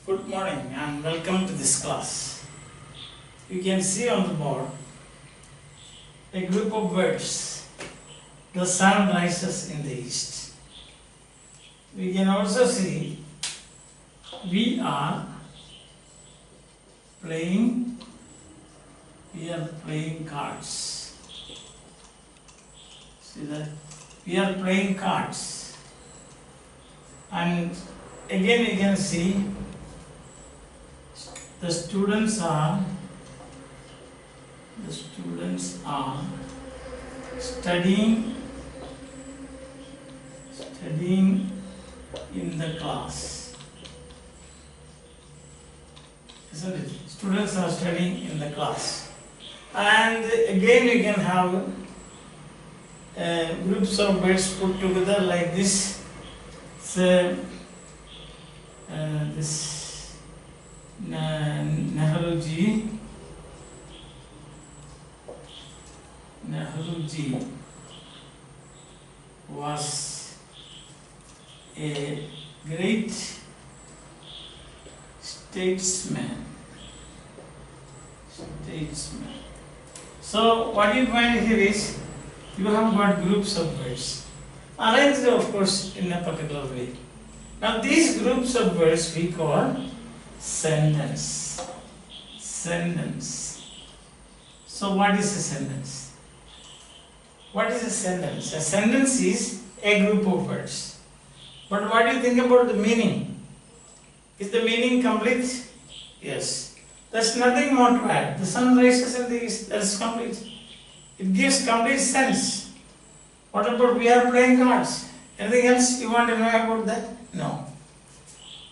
Good morning and welcome to this class. You can see on the board a group of words. The sun rises in the east. We can also see we are playing cards. See that? We are playing cards. And again you can see the students are studying in the class, isn't it? Students are studying in the class. And again you can have groups of words put together like this. So, this Nehruji was a great statesman. So what you find here is you have got groups of words arranged, of course, in a particular way. Now these groups of words we call sentence. So what is a sentence? What is a sentence? A sentence is a group of words. But what do you think about the meaning? Is the meaning complete? Yes. There's nothing more to add. The sun rises in the east. That is complete. It gives complete sense. What about we are playing cards? Anything else you want to know about that? No.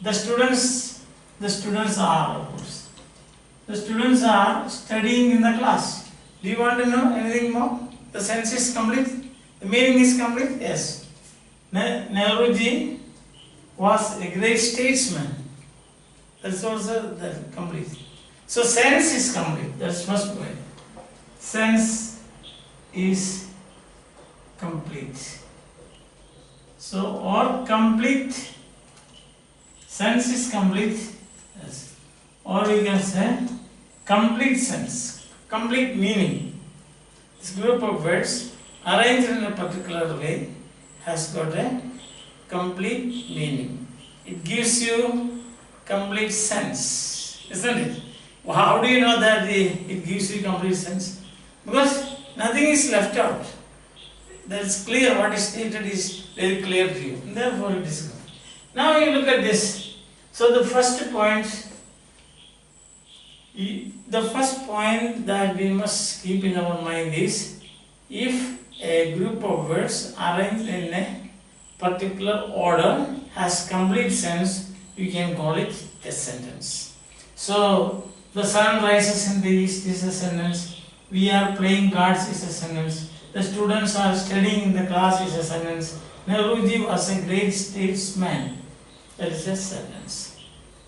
The students are, of course. The students are studying in the class. Do you want to know anything more? The sense is complete. The meaning is complete. Yes. Nehruji was a great statesman. That's also complete. So sense is complete. That's first point. Sense is complete. So or complete. Sense is complete. Yes. Or we can say complete sense, complete meaning. This group of words arranged in a particular way has got a complete meaning. It gives you complete sense, isn't it? Well, how do you know that it gives you complete sense? Because nothing is left out. That's clear. What is stated is very clear to you. And therefore it is good. Now you look at this. So the first point that we must keep in our mind is, if a group of words arranged in a particular order has complete sense, you can call it a sentence. So the sun rises in the east is a sentence. We are playing cards is a sentence. The students are studying in the class is a sentence. Nehruji was a great statesman. That is a sentence.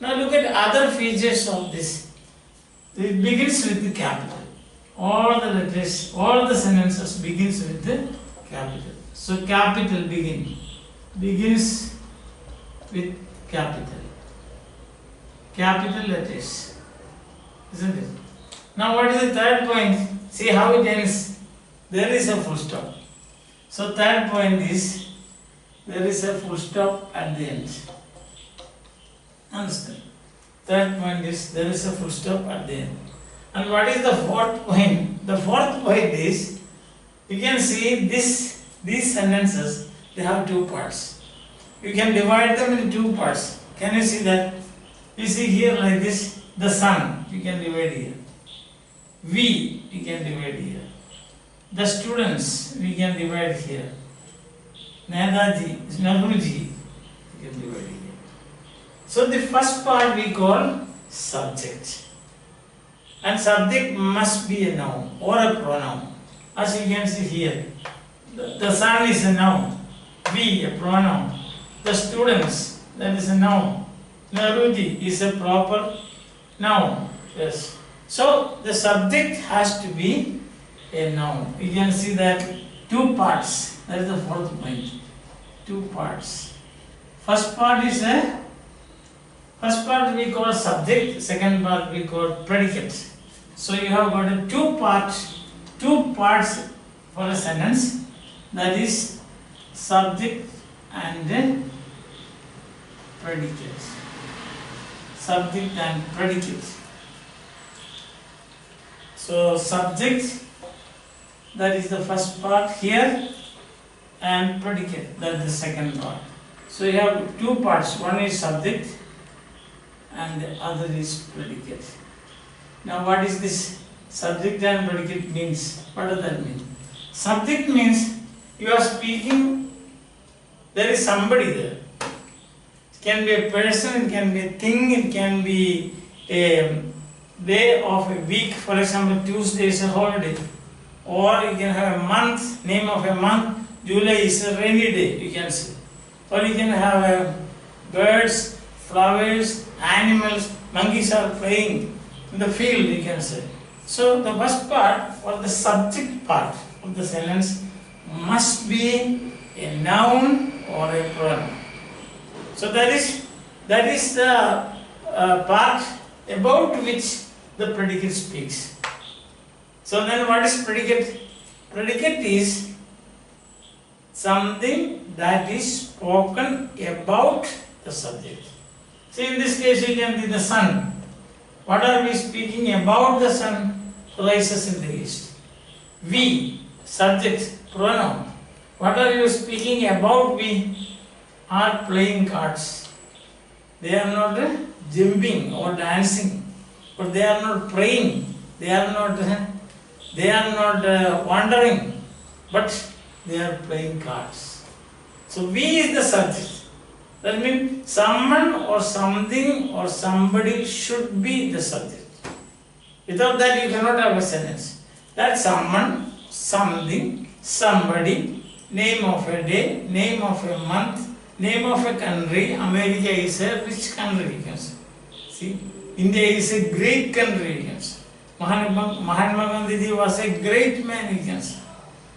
Now look at other features of this. It begins with the capital. All the letters, all the sentences begins with the capital. So capital begins with capital. Capital letters. Isn't it? Now what is the third point? See how it ends. There is a full stop. So third point is, there is a full stop at the end. Understand? Third point is, there is a full stop at the end. And what is the fourth point? The fourth point is, you can see these sentences, they have two parts. You can divide them into two parts. Can you see that? You see here like this, the sun, you can divide here. We, you can divide here. The students, we can divide here. Nehruji, you can divide here. So the first part we call subject. And subject must be a noun or a pronoun. As you can see here, the sun is a noun. We, a pronoun. The students, that is a noun. Nehruji is a proper noun. Yes. So the subject has to be a noun. You can see that two parts. That is the fourth point. Two parts. First part is First part we call subject, second part we call predicate. So you have got a two parts for a sentence, that is subject and predicate. Subject and predicate. So subject, that is the first part here, and predicate, that is the second part. So you have two parts, one is subject and the other is predicate. Now what is this subject and predicate means? What does that mean? Subject means you are speaking, there is somebody there. It can be a person, it can be a thing, it can be a day of a week, for example Tuesday is a holiday, or you can have a month, name of a month, July is a rainy day, you can say, or you can have birds, flowers, animals, monkeys are playing in the field, you can say. So the first part or the subject part of the sentence must be a noun or a pronoun. So that is the part about which the predicate speaks. So then what is predicate? Predicate is something that is spoken about the subject. See, in this case you can see the sun. What are we speaking about? The sun rises in the east. We, subject, pronoun. What are you speaking about? We are playing cards. They are not jumping or dancing, but they are not praying. They are not wandering, but they are playing cards. So we is the subject. That means someone or something or somebody should be the subject. Without that you cannot have a sentence. That someone, something, somebody, name of a day, name of a month, name of a country. America is a rich country, you can say. See, India is a great country, you can say. Mahatma Gandhi was a great man, you can say.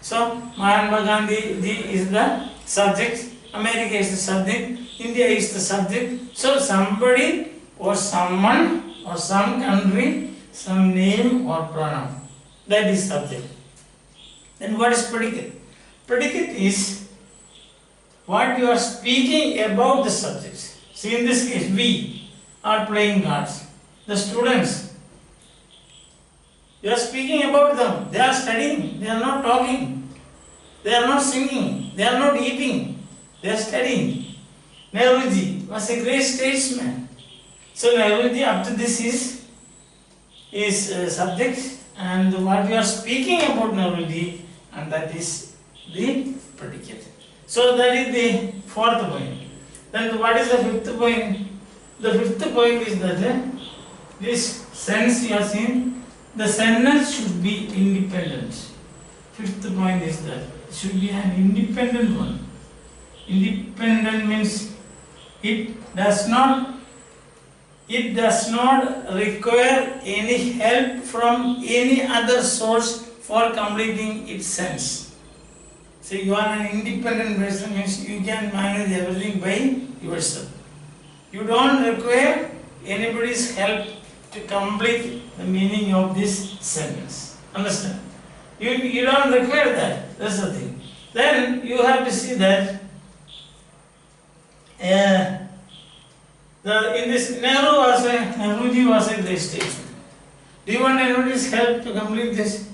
So Mahatma Gandhi is the subject, America is the subject, India is the subject. So somebody or someone or some country, some name or pronoun, that is subject. Then what is predicate? Predicate is what you are speaking about the subject. See, in this case, we are playing cards. The students, you are speaking about them. They are studying. They are not talking. They are not singing. They are not eating. They are studying. Nehruji was a great statesman. So Nehruji, up to this is subject, and what we are speaking about Nehruji, and that is the predicate. So that is the fourth point. Then what is the fifth point? The fifth point is that this sentence you are seeing, the sentence should be independent. Fifth point is that it should be an independent one. Independent means it does not require any help from any other source for completing its sense. So you are an independent person means you can manage everything by yourself. You don't require anybody's help to complete the meaning of this sentence. Understand? You don't require that. That's the thing. Then you have to see that in this Nehruji was a great statesman. Do you want anybody's help to complete this?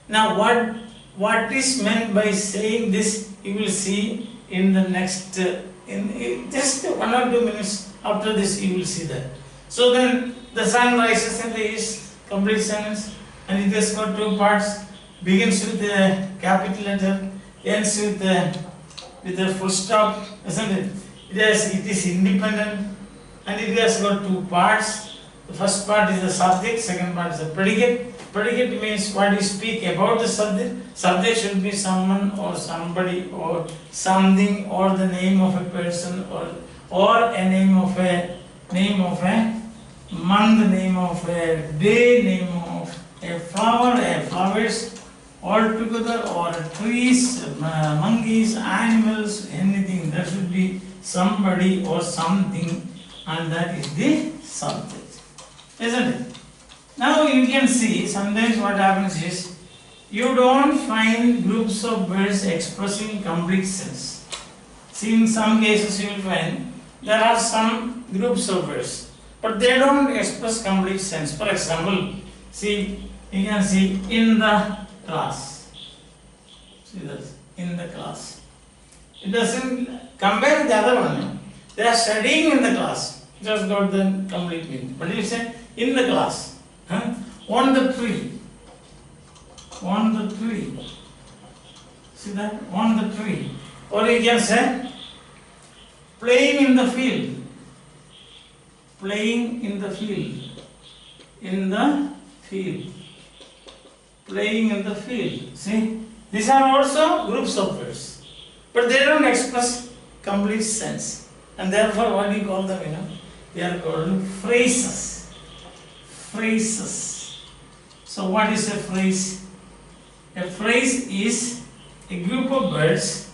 Now what is meant by saying this, you will see in the next, in just 1 or 2 minutes after this you will see that. So then the sun rises in the east, complete sentence, and it has got two parts, begins with a capital letter, ends with a full stop, isn't it? It is independent, and it has got two parts. The first part is the subject, second part is the predicate. Predicate means what you speak about the subject. Subject should be someone or somebody or something or the name of a person or a name of a month, name of a day, name of a flower, flowers all together, or trees, monkeys, animals, anything. That should be somebody or something and that is the subject, isn't it? Now you can see sometimes what happens is you don't find groups of words expressing complete sense. See, in some cases you will find there are some groups of words, but they don't express complete sense. For example, see, you can see in the class. See this, in the class. It doesn't compare with the other one. They are studying in the class. It has got the complete meaning. But you say in the class. On the tree. On the tree. See that? On the tree. Or you can say playing in the field. Playing in the field. In the field. Playing in the field. See? These are also groups of words. But they don't express complete sense. And therefore, what do you call them? They are called phrases. Phrases. So, what is a phrase? A phrase is a group of words,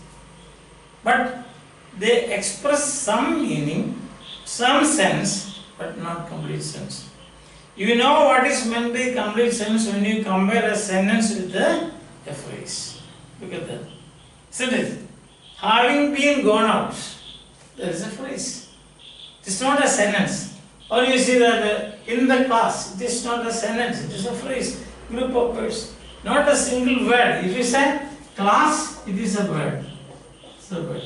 but they express some meaning, some sense, but not complete sense. You know what is meant by complete sense when you compare a sentence with a phrase. Look at that. Isn't it? Having been gone out, there is a phrase. It is not a sentence. Or you see that in the class, it is not a sentence, it is a phrase, group of words. Not a single word. If you say class, it is a word. It's a word.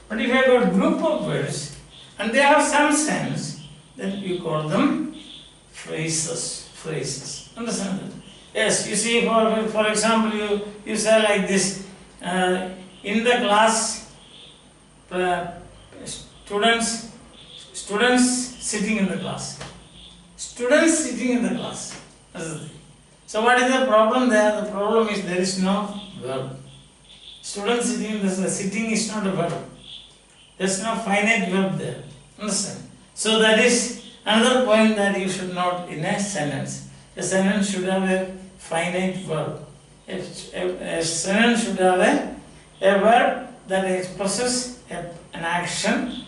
But if you have got group of words and they have some sense, then you call them phrases. Phrases. Understand that? Yes, you see, for example, you say like this, in the class, students sitting in the class. Students sitting in the class. So what is the problem there? The problem is there is no verb. Students sitting in the sitting is not a verb. There is no finite verb there. Understand? So that is another point that you should note in a sentence. A sentence should have a finite verb. A sentence should have a verb that expresses an action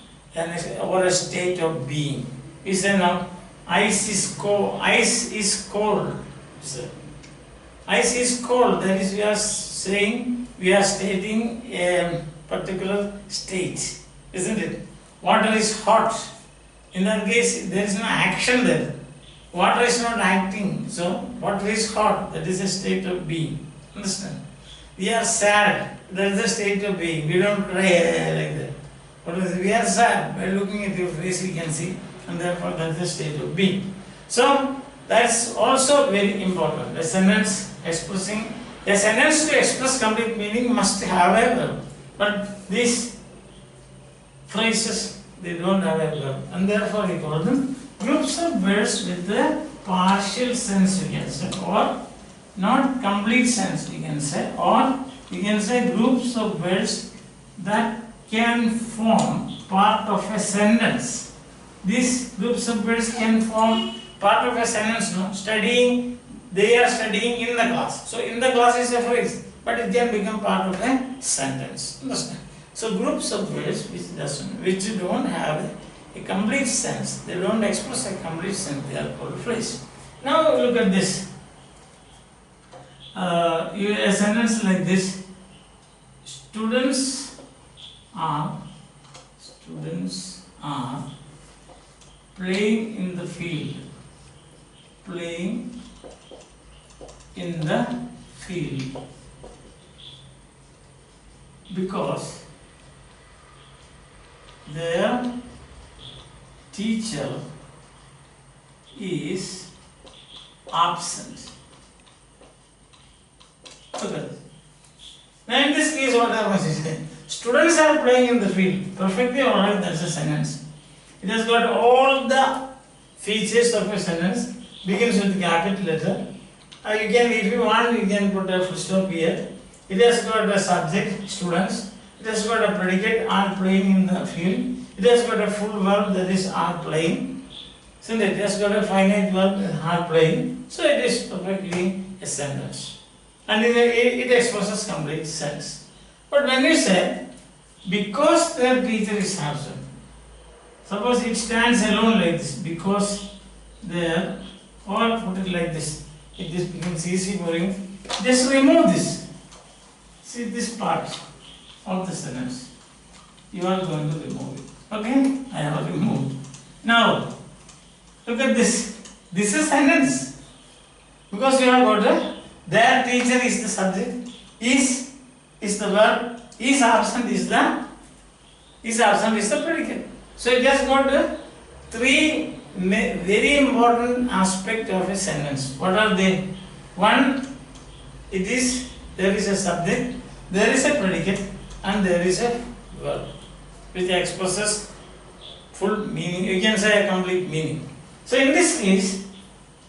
or a state of being. We say now, ice is cold. Ice is cold. So, ice is cold. That is, we are saying, we are stating a particular state, isn't it? Water is hot. In that case, there is no action there. Water is not acting. So, water is hot. That is a state of being. Understand? We are sad. That is a state of being. We don't cry like that. We are sad. By looking at your face, we can see, and therefore that is a state of being. So, that's also very important. A sentence to express complete meaning must have a verb. But these phrases, they don't have a verb. And therefore we call them groups of words with a partial sense, we can say, or not complete sense, we can say, or we can say groups of words that can form part of a sentence. These groups of words can form part of a sentence, no? Studying, they are studying in the class. So in the class is a phrase, but it can become part of a sentence. Understand? So groups of words which don't have a complete sense, they don't express a complete sense, they are called phrase. Now look at this. A sentence like this: students are playing in the field. Playing in the field because their teacher is absent. Okay. Now in this case what happens is students are playing in the field. Perfectly alright, that's a sentence. It has got all the features of a sentence. Begins with capital letter. You can, if you want, you can put a full stop here. It has got a subject, students. It has got a predicate, are playing in the field. It has got a full verb, that is are playing. So it has got a finite verb, are playing. So it is perfectly a sentence. And it expresses complete sense. But when you say, because their teacher is absent, Suppose it stands alone like this because there, or put it like this. If this becomes easy for you, just remove this. See this part of the sentence. You are going to remove it. Okay? I have removed. Now, look at this. This is sentence. Because you have got their teacher is the subject, is the verb, is absent is the predicate. So you just got three very important aspects of a sentence. What are they? One, there is a subject, there is a predicate, and there is a verb which expresses full meaning. You can say a complete meaning. So in this case,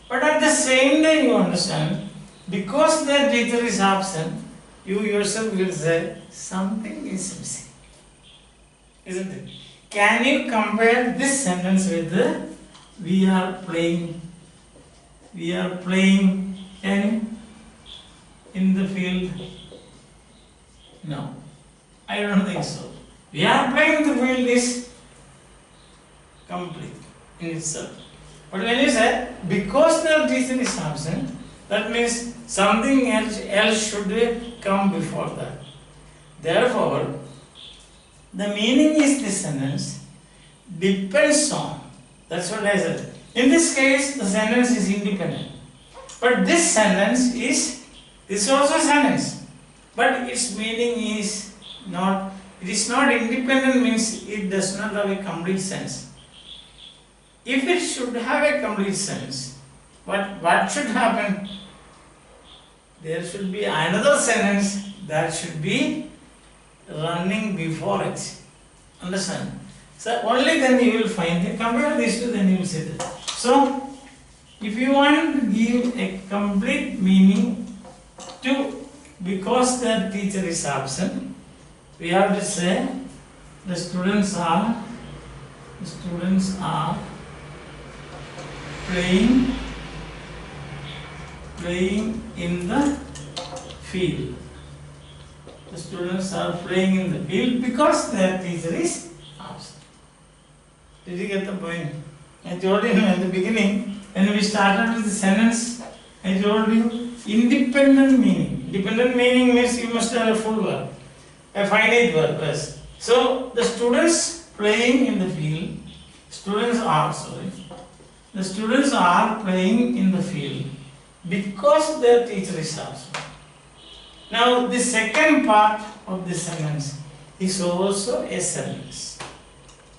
but at the same time you understand, because the teacher is absent, you yourself will say something is missing. Isn't it? Can you compare this sentence with the we are playing in the field? No, I don't think so. We are playing in the field is complete in itself. But when you say because the teacher is absent, that means something else should come before that. Therefore, the meaning is this sentence depends on. That's what I said. In this case, the sentence is independent. But this sentence is also a sentence. But its meaning is not, it is not independent, means it does not have a complete sense. If it should have a complete sense, what should happen? There should be another sentence that should be running before it. Understand? So only then you will find it. Compare these two, then you will see that. So if you want to give a complete meaning to because the teacher is absent, we have to say the students are playing in the field. The students are playing in the field because their teacher is absent. Did you get the point? I told you at the beginning, when we started with the sentence, I told you independent meaning. Independent meaning means you must have a full verb, a finite verb. Yes. So the students playing in the field, the students are playing in the field because their teacher is absent. Now the second part of this sentence is also a sentence,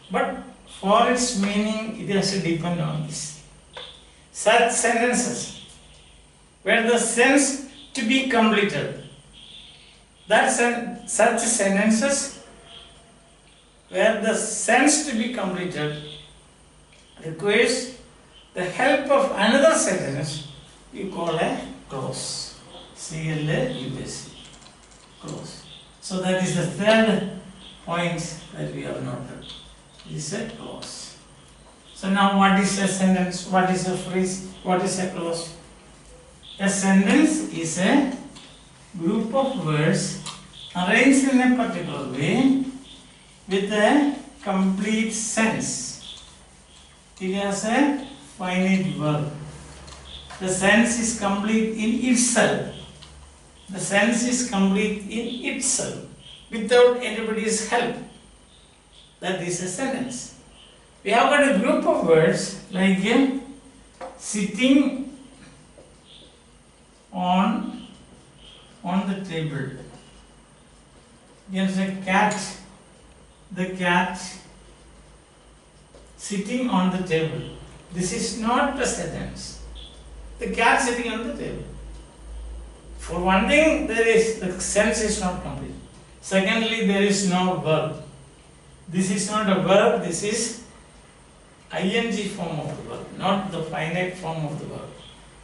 but for its meaning it has to depend on this. Such sentences where the sense to be completed, such sentences where the sense to be completed requires the help of another sentence, you call a clause. C-L-A-U-S-E. Clause. So that is the third point that we have noted. Is a clause. So now what is a sentence? What is a phrase? What is a clause? A sentence is a group of words arranged in a particular way with a complete sense. It has a finite verb. The sense is complete in itself. The sense is complete in itself without anybody's help. That is a sentence. We have got a group of words like sitting on the table. You can say cat, the cat sitting on the table. This is not a sentence. The cat sitting on the table. For one thing, the sense is not complete. Secondly, there is no verb. This is not a verb, this is ing form of the verb, not the finite form of the verb.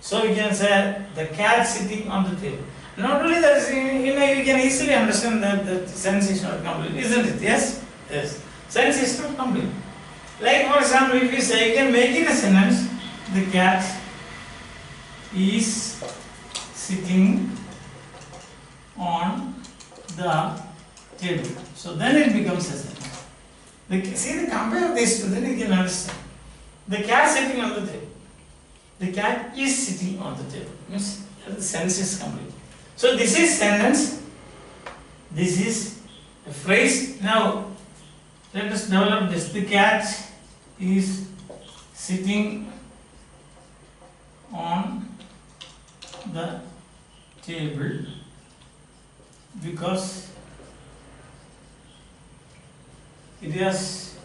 So you can say the cat sitting on the table. Not only that, you can easily understand that the sense is not complete, isn't it? Yes? Yes. Sense is not complete. Like for example, if you say, you can make it a sentence, the cat is sitting on the table. So then it becomes a sentence. See, compare this to, then you can understand. The cat sitting on the table. The cat is sitting on the table. Means the sentence is complete. So this is sentence. This is a phrase. Now let us develop this. The cat is sitting on the table because it has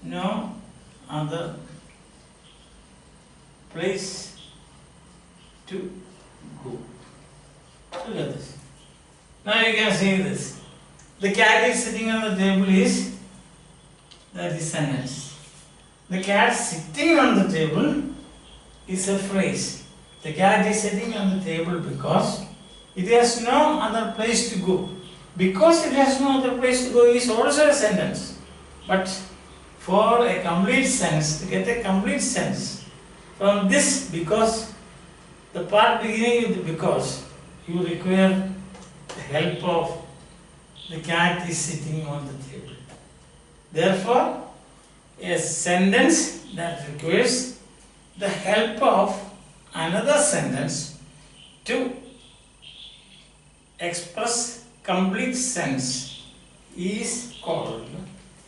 no other place to go. Look at this. Now you can see this. The cat is sitting on the table is, that is sentence. The cat sitting on the table is a phrase. The cat is sitting on the table because it has no other place to go. Because it has no other place to go is also a sentence. But for a complete sense, to get a complete sense from this because, the part beginning with because, you require the help of the cat is sitting on the table. Therefore, a sentence that requires the help of another sentence to express complete sense is called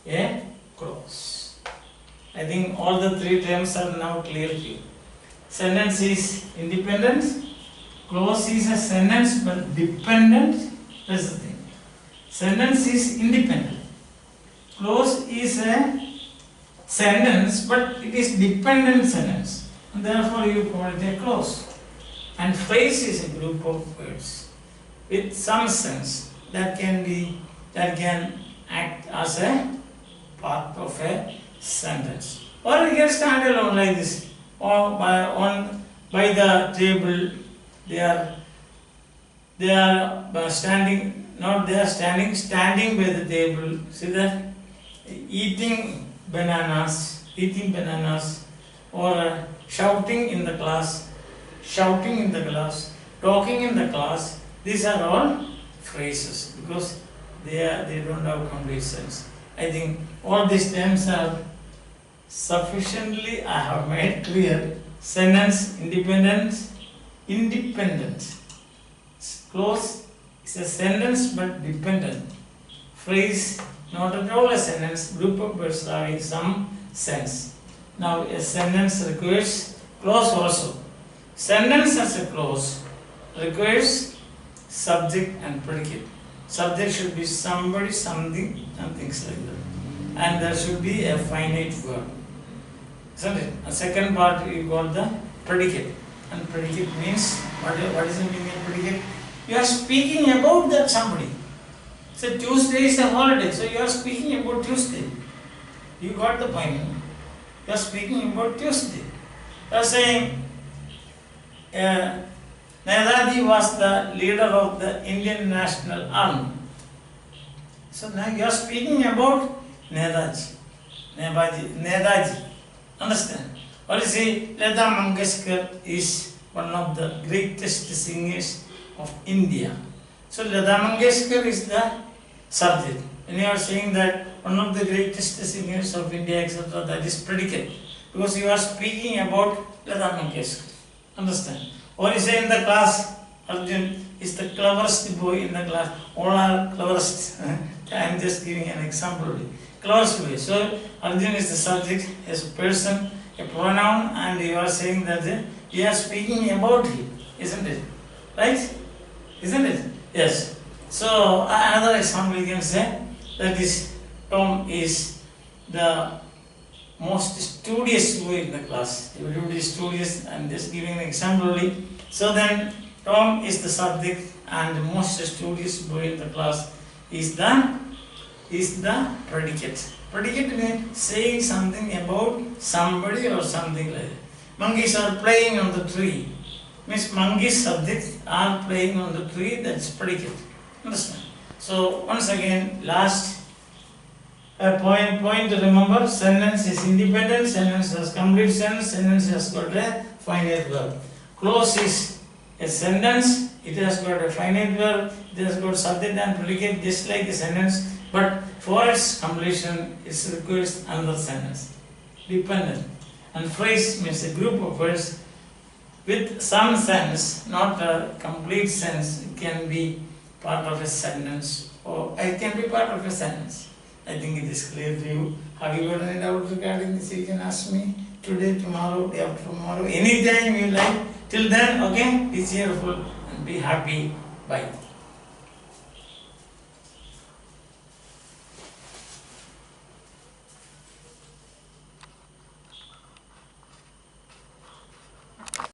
a clause. I think all the three terms are now clear to you. Sentence is independent, clause is a sentence but dependent. That's the thing. Sentence is independent. Clause is a sentence but it is dependent sentence. And therefore you call it a clause. And phrase is a group of words with some sense that can act as a part of a sentence. Or you can stand alone like this. Or by the table they are standing, not they are standing by the table. See that? Eating bananas, or shouting in the class, talking in the class. These are all phrases because they don't have complete sense. I think all these terms are sufficiently I have made clear. Sentence independent. Clause is a sentence but dependent. Phrase not at all a sentence, group of words having some sense. Now a sentence requires clause also. Sentence as a clause requires subject and predicate. Subject should be somebody, something, and things like that. And there should be a finite verb. Isn't it? A second part we call the predicate. And predicate means, what is the meaning of predicate? You are speaking about that somebody. So Tuesday is a holiday, so you are speaking about Tuesday. You got the point. You are speaking about Tuesday. You are saying, Nehruji was the leader of the Indian National Army. So now you are speaking about Nehruji. Understand? Or you say, Lata Mangeshkar is one of the greatest singers of India. So Lata Mangeshkar is the subject. And you are saying that one of the greatest singers of India, etc., that is predicate. Because you are speaking about Lata Mangeshkar. Understand? Or you say in the class, Arjun is the cleverest boy in the class. All are cleverest. I am just giving an example. Cleverest boy. So Arjun is the subject, as a person, a pronoun, and you are saying that you are speaking about him. Isn't it? Right? Isn't it? Yes. So another example you can say that is Tom is the most studious boy in the class. Everybody is studious. I am just giving an example only. So then Tom is the subject and the most studious boy in the class is the predicate. Predicate means saying something about somebody or something like that. Monkeys are playing on the tree. Means monkeys subjects are playing on the tree, that's predicate. Understand? So once again, last point to remember, sentence is independent, sentence has complete sense, sentence has got a finite verb. Clause is a sentence, it has got a finite verb, it has got subject and predicate just like a sentence, But for its completion, it requires another sentence. Dependent. And phrase means a group of words with some sense, not a complete sense. It can be part of a sentence, or it can be part of a sentence. I think it is clear to you. Have you got any doubt regarding this? You can ask me today, tomorrow, day after tomorrow, anytime you like. Till then, okay, be cheerful and be happy. Bye.